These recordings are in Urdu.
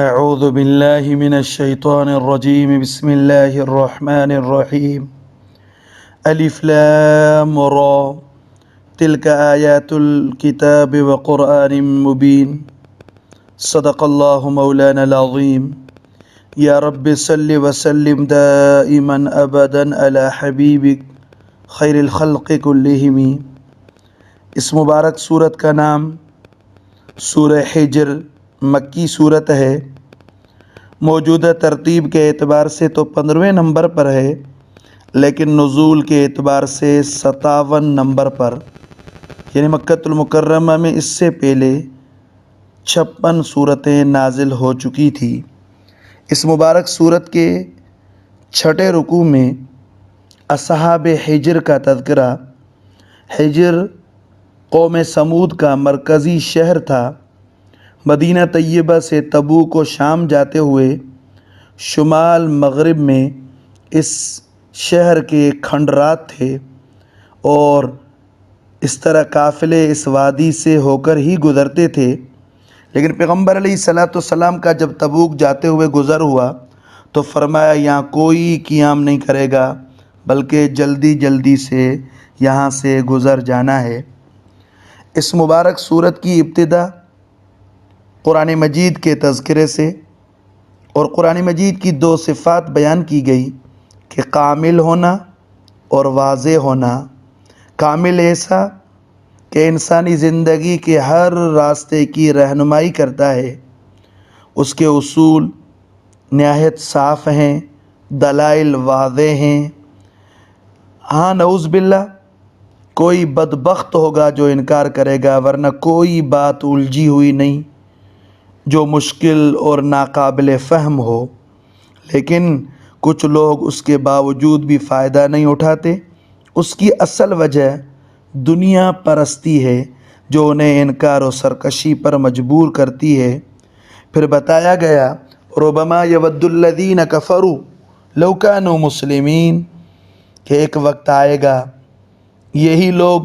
أعوذ بالله من الشيطان الرجيم بسم الله الرحمن الرحيم ألف لام را تلك آيات الكتاب وقرآن مبين صدق الله مولانا العظيم يا رب صل وسلم دائما أبدا على حبيبك خير الخلق كلهم۔ اس مبارک صورت کا نام سورہ حجر مکی صورت ہے۔ موجودہ ترتیب کے اعتبار سے تو 15ویں نمبر پر ہے، لیکن نزول کے اعتبار سے 57 نمبر پر، یعنی مکۃ المکرمہ میں اس سے پہلے 56 صورتیں نازل ہو چکی تھی۔ اس مبارک صورت کے چھٹے رکوع میں اصحاب حجر کا تذکرہ۔ حجر قوم سمود کا مرکزی شہر تھا۔ مدینہ طیبہ سے تبوک و شام جاتے ہوئے شمال مغرب میں اس شہر کے کھنڈرات تھے، اور اس طرح قافلے اس وادی سے ہو کر ہی گزرتے تھے۔ لیکن پیغمبر علیہ الصلاۃ والسلام کا جب تبوک جاتے ہوئے گزر ہوا تو فرمایا یہاں کوئی قیام نہیں کرے گا، بلکہ جلدی جلدی سے یہاں سے گزر جانا ہے۔ اس مبارک صورت کی ابتدا قرآن مجید کے تذکرے سے اور قرآن مجید کی 2 صفات بیان کی گئی کہ کامل ہونا اور واضح ہونا۔ کامل ایسا کہ انسانی زندگی کے ہر راستے کی رہنمائی کرتا ہے، اس کے اصول نہایت صاف ہیں، دلائل واضح ہیں۔ ہاں نعوذ باللہ کوئی بدبخت ہوگا جو انکار کرے گا، ورنہ کوئی بات الجھی ہوئی نہیں جو مشکل اور ناقابل فہم ہو۔ لیکن کچھ لوگ اس کے باوجود بھی فائدہ نہیں اٹھاتے۔ اس کی اصل وجہ دنیا پرستی ہے جو انہیں انکار و سرکشی پر مجبور کرتی ہے۔ پھر بتایا گیا ربما یود الذین کفروا لو کانوا مسلمین، کہ ایک وقت آئے گا یہی لوگ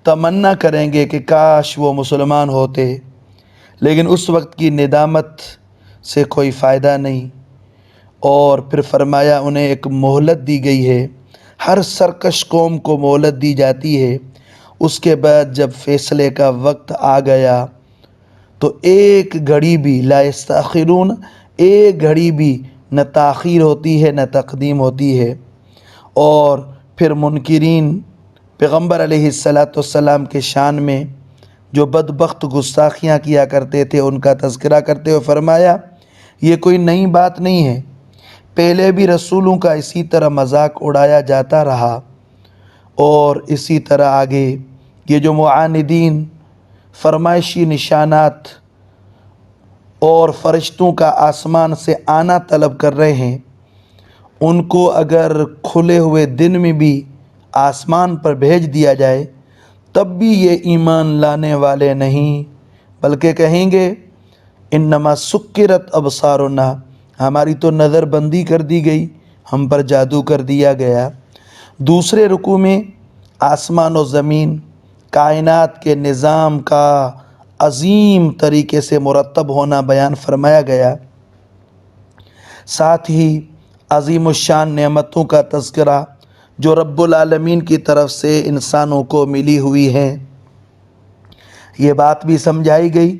تمنا کریں گے کہ کاش وہ مسلمان ہوتے، لیکن اس وقت کی ندامت سے کوئی فائدہ نہیں۔ اور پھر فرمایا انہیں ایک مہلت دی گئی ہے، ہر سرکش قوم کو مہلت دی جاتی ہے۔ اس کے بعد جب فیصلے کا وقت آ گیا تو ایک گھڑی بھی لا یستأخرون، ایک گھڑی بھی نہ تاخیر ہوتی ہے نہ تقدیم ہوتی ہے۔ اور پھر منکرین پیغمبر علیہ السلام کے شان میں جو بدبخت گستاخیاں کیا کرتے تھے ان کا تذکرہ کرتے ہوئے فرمایا یہ کوئی نئی بات نہیں ہے، پہلے بھی رسولوں کا اسی طرح مذاق اڑایا جاتا رہا، اور اسی طرح آگے یہ جو معاندین فرمائشی نشانات اور فرشتوں کا آسمان سے آنا طلب کر رہے ہیں، ان کو اگر کھلے ہوئے دن میں بھی آسمان پر بھیج دیا جائے تب بھی یہ ایمان لانے والے نہیں، بلکہ کہیں گے انما سکرت ابصارنا، ہماری تو نظر بندی کر دی گئی، ہم پر جادو کر دیا گیا۔ دوسرے رکوع میں آسمان و زمین کائنات کے نظام کا عظیم طریقے سے مرتب ہونا بیان فرمایا گیا، ساتھ ہی عظیم الشان نعمتوں کا تذکرہ جو رب العالمین کی طرف سے انسانوں کو ملی ہوئی ہیں۔ یہ بات بھی سمجھائی گئی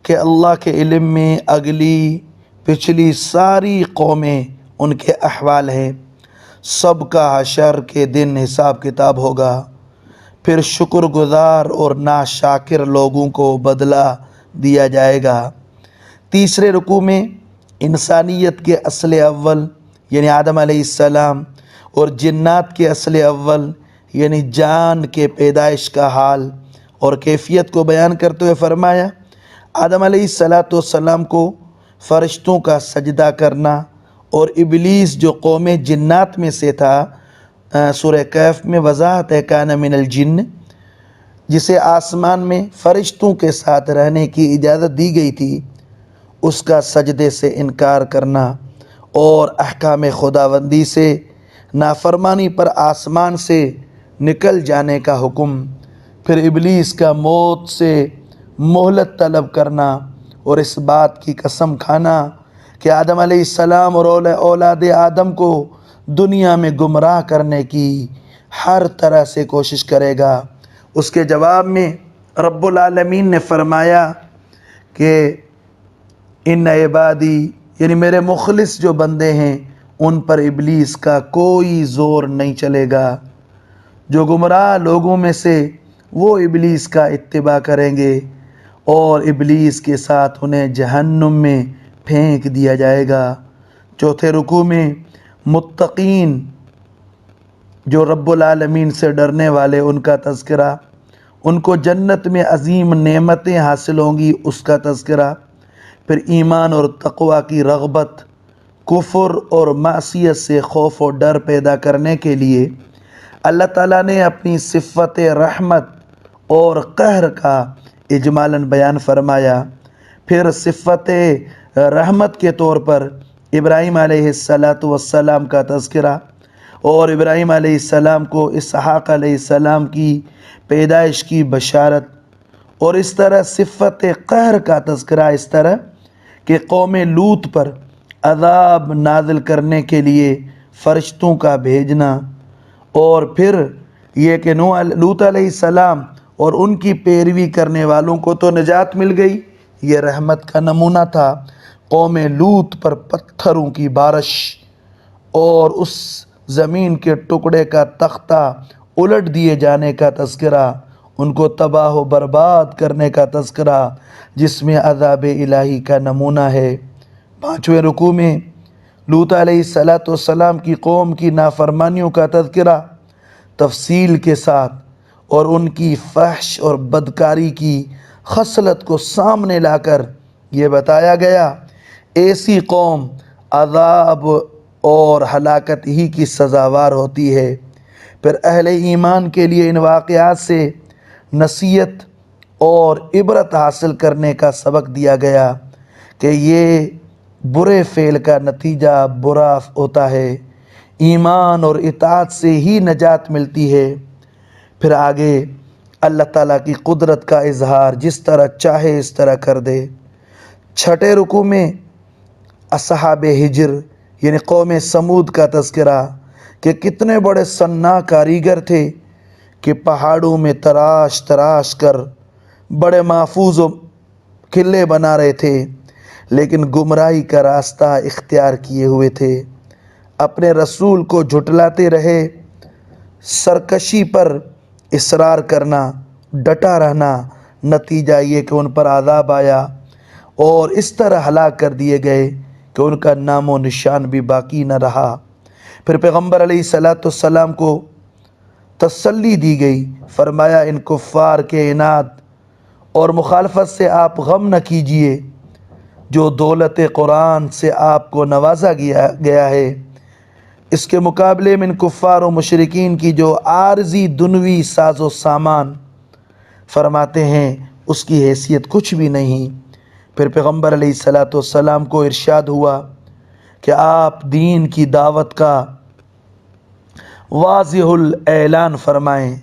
کہ اللہ کے علم میں اگلی پچھلی ساری قومیں ان کے احوال ہیں، سب کا حشر کے دن حساب کتاب ہوگا، پھر شکر گزار اور ناشاکر لوگوں کو بدلہ دیا جائے گا۔ تیسرے رکوع میں انسانیت کے اصل اول یعنی آدم علیہ السلام اور جنات کے اصل اول یعنی جان کے پیدائش کا حال اور کیفیت کو بیان کرتے ہوئے فرمایا آدم علیہ السلام کو فرشتوں کا سجدہ کرنا، اور ابلیس جو قوم جنات میں سے تھا، سورہ کہف میں وضاحت ہے کان من الجن، جسے آسمان میں فرشتوں کے ساتھ رہنے کی اجازت دی گئی تھی، اس کا سجدے سے انکار کرنا اور احکام خداوندی سے نافرمانی پر آسمان سے نکل جانے کا حکم، پھر ابلیس کا موت سے مہلت طلب کرنا اور اس بات کی قسم کھانا کہ آدم علیہ السلام اور اولاد آدم کو دنیا میں گمراہ کرنے کی ہر طرح سے کوشش کرے گا۔ اس کے جواب میں رب العالمین نے فرمایا کہ ان عبادی یعنی میرے مخلص جو بندے ہیں ان پر ابلیس کا کوئی زور نہیں چلے گا۔ جو گمراہ لوگوں میں سے وہ ابلیس کا اتباع کریں گے اور ابلیس کے ساتھ انہیں جہنم میں پھینک دیا جائے گا۔ چوتھے رکوع میں متقین جو رب العالمین سے ڈرنے والے ان کا تذکرہ، ان کو جنت میں عظیم نعمتیں حاصل ہوں گی اس کا تذکرہ، پھر ایمان اور تقوی کی رغبت، کفر اور معصیت سے خوف و ڈر پیدا کرنے کے لیے اللہ تعالیٰ نے اپنی صفت رحمت اور قہر کا اجمالاً بیان فرمایا۔ پھر صفت رحمت کے طور پر ابراہیم علیہ السلام کا تذکرہ اور ابراہیم علیہ السلام کو اسحاق علیہ السلام کی پیدائش کی بشارت، اور اس طرح صفت قہر کا تذکرہ اس طرح کہ قوم لوط پر عذاب نازل کرنے کے لیے فرشتوں کا بھیجنا، اور پھر یہ کہ لوط علیہ السلام اور ان کی پیروی کرنے والوں کو تو نجات مل گئی، یہ رحمت کا نمونہ تھا۔ قوم لوط پر پتھروں کی بارش اور اس زمین کے ٹکڑے کا تختہ الٹ دیے جانے کا تذکرہ، ان کو تباہ و برباد کرنے کا تذکرہ جس میں عذاب الہی کا نمونہ ہے۔ پانچویں رکوع میں لوط علیہ السلام کی قوم کی نافرمانیوں کا تذکرہ تفصیل کے ساتھ اور ان کی فحش اور بدکاری کی خصلت کو سامنے لا کر یہ بتایا گیا ایسی قوم عذاب اور ہلاکت ہی کی سزاوار ہوتی ہے۔ پھر اہل ایمان کے لیے ان واقعات سے نصیحت اور عبرت حاصل کرنے کا سبق دیا گیا کہ یہ برے فعل کا نتیجہ برا ہوتا ہے، ایمان اور اطاعت سے ہی نجات ملتی ہے۔ پھر آگے اللہ تعالیٰ کی قدرت کا اظہار جس طرح چاہے اس طرح کر دے۔ چھٹے رکوع میں اصحاب ہجر یعنی قوم سمود کا تذکرہ کہ کتنے بڑے صناع کاریگر تھے کہ پہاڑوں میں تراش تراش کر بڑے محفوظ و قلعے بنا رہے تھے، لیکن گمراہی کا راستہ اختیار کیے ہوئے تھے، اپنے رسول کو جھٹلاتے رہے، سرکشی پر اصرار کرنا، ڈٹا رہنا، نتیجہ یہ کہ ان پر عذاب آیا اور اس طرح ہلاک کر دیے گئے کہ ان کا نام و نشان بھی باقی نہ رہا۔ پھر پیغمبر علیہ السلام کو تسلی دی گئی، فرمایا ان کفار کے عناد اور مخالفت سے آپ غم نہ کیجئے، جو دولت قرآن سے آپ کو نوازا گیا ہے، اس کے مقابلے میں ان کفار و مشرکین کی جو عارضی دنوی ساز و سامان فرماتے ہیں اس کی حیثیت کچھ بھی نہیں۔ پھر پیغمبر علیہ السلام کو ارشاد ہوا کہ آپ دین کی دعوت کا واضح الاعلان فرمائیں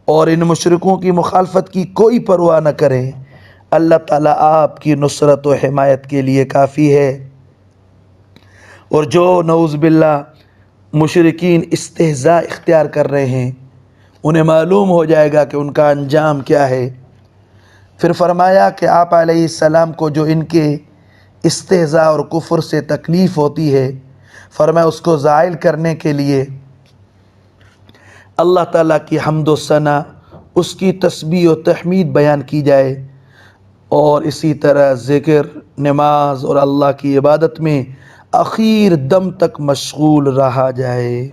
اور ان مشرکوں کی مخالفت کی کوئی پرواہ نہ کریں، اللہ تعالیٰ آپ کی نصرت و حمایت کے لیے کافی ہے۔ اور جو نعوذ باللہ مشرکین استہزاء اختیار کر رہے ہیں انہیں معلوم ہو جائے گا کہ ان کا انجام کیا ہے۔ پھر فرمایا کہ آپ علیہ السلام کو جو ان کے استہزاء اور کفر سے تکلیف ہوتی ہے، فرمایا اس کو زائل کرنے کے لیے اللہ تعالیٰ کی حمد و ثنا، اس کی تسبیح و تحمید بیان کی جائے اور اسی طرح ذکر، نماز اور اللہ کی عبادت میں اخیر دم تک مشغول رہا جائے۔